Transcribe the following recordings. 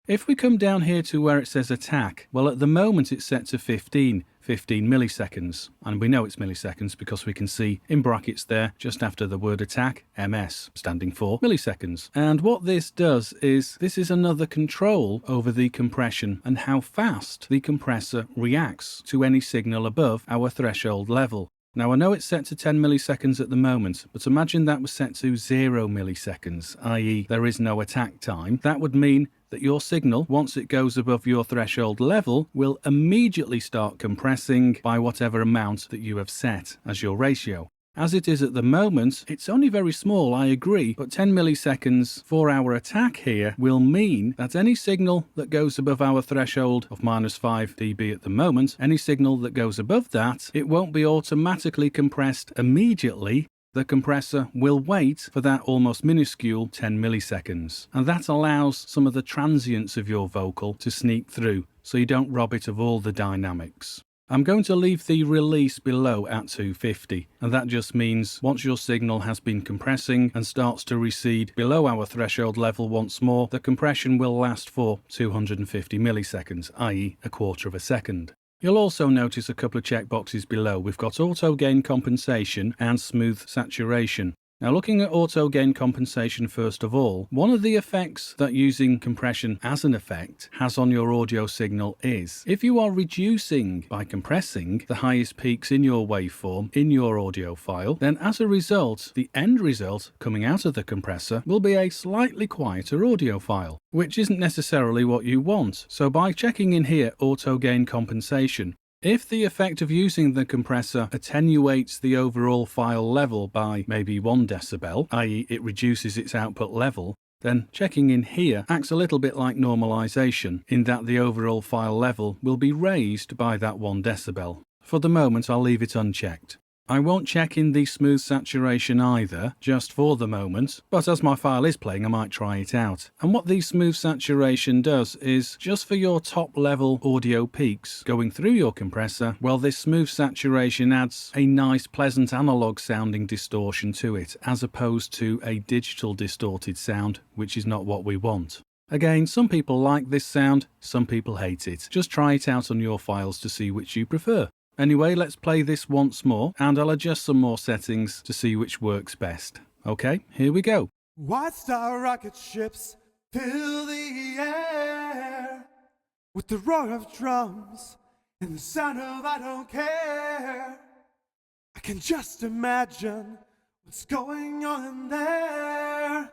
If we come down here to where it says attack, well, at the moment it's set to 15 milliseconds, and we know it's milliseconds because we can see in brackets there just after the word attack, MS, standing for milliseconds. And what this does is this is another control over the compression and how fast the compressor reacts to any signal above our threshold level. Now, I know it's set to 10 milliseconds at the moment, but imagine that was set to 0 milliseconds, i.e. there is no attack time. That would mean that your signal, once it goes above your threshold level, will immediately start compressing by whatever amount that you have set as your ratio. As it is at the moment, it's only very small, I agree, but 10 milliseconds for our attack here will mean that any signal that goes above our threshold of -5 dB at the moment, any signal that goes above that, it won't be automatically compressed immediately. The compressor will wait for that almost minuscule 10 milliseconds, and that allows some of the transients of your vocal to sneak through, so you don't rob it of all the dynamics. I'm going to leave the release below at 250, and that just means once your signal has been compressing and starts to recede below our threshold level once more, the compression will last for 250 milliseconds, i.e. a quarter of a second. You'll also notice a couple of checkboxes below. We've got auto gain compensation and smooth saturation. Now, looking at auto gain compensation first of all, one of the effects that using compression as an effect has on your audio signal is if you are reducing by compressing the highest peaks in your waveform in your audio file, then as a result, the end result coming out of the compressor will be a slightly quieter audio file, which isn't necessarily what you want. So by checking in here auto gain compensation, if the effect of using the compressor attenuates the overall file level by maybe 1 decibel, i.e. it reduces its output level, then checking in here acts a little bit like normalization in that the overall file level will be raised by that 1 decibel. For the moment, I'll leave it unchecked. I won't check in the smooth saturation either, just for the moment, but as my file is playing I might try it out. And what the smooth saturation does is, just for your top level audio peaks going through your compressor, well, this smooth saturation adds a nice pleasant analog sounding distortion to it, as opposed to a digital distorted sound, which is not what we want. Again, some people like this sound, some people hate it. Just try it out on your files to see which you prefer. Anyway, let's play this once more, and I'll adjust some more settings to see which works best. Okay, here we go. White Star rocket ships fill the air with the roar of drums and the sound of I don't care. I can just imagine what's going on there,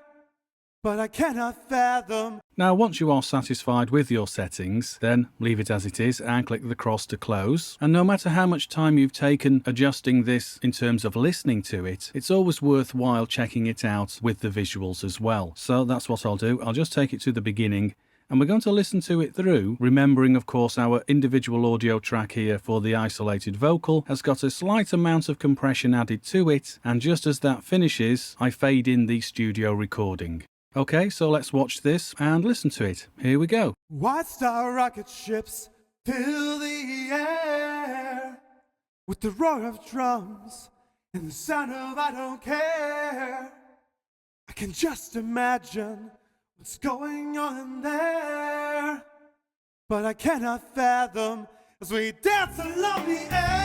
but I cannot fathom. Now, once you are satisfied with your settings, then leave it as it is and click the cross to close. And no matter how much time you've taken adjusting this in terms of listening to it, it's always worthwhile checking it out with the visuals as well. So that's what I'll do. I'll just take it to the beginning, and we're going to listen to it through, remembering of course our individual audio track here for the isolated vocal has got a slight amount of compression added to it, and just as that finishes, I fade in the studio recording. Okay, so let's watch this and listen to it. Here we go. White Star rocket ships fill the air with the roar of drums and the sound of I don't care. I can just imagine what's going on there, but I cannot fathom as we dance along the air.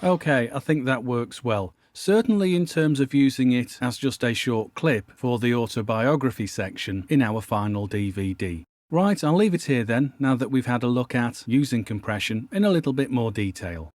Okay, I think that works well. Certainly in terms of using it as just a short clip for the autobiography section in our final DVD. Right, I'll leave it here then, now that we've had a look at using compression in a little bit more detail.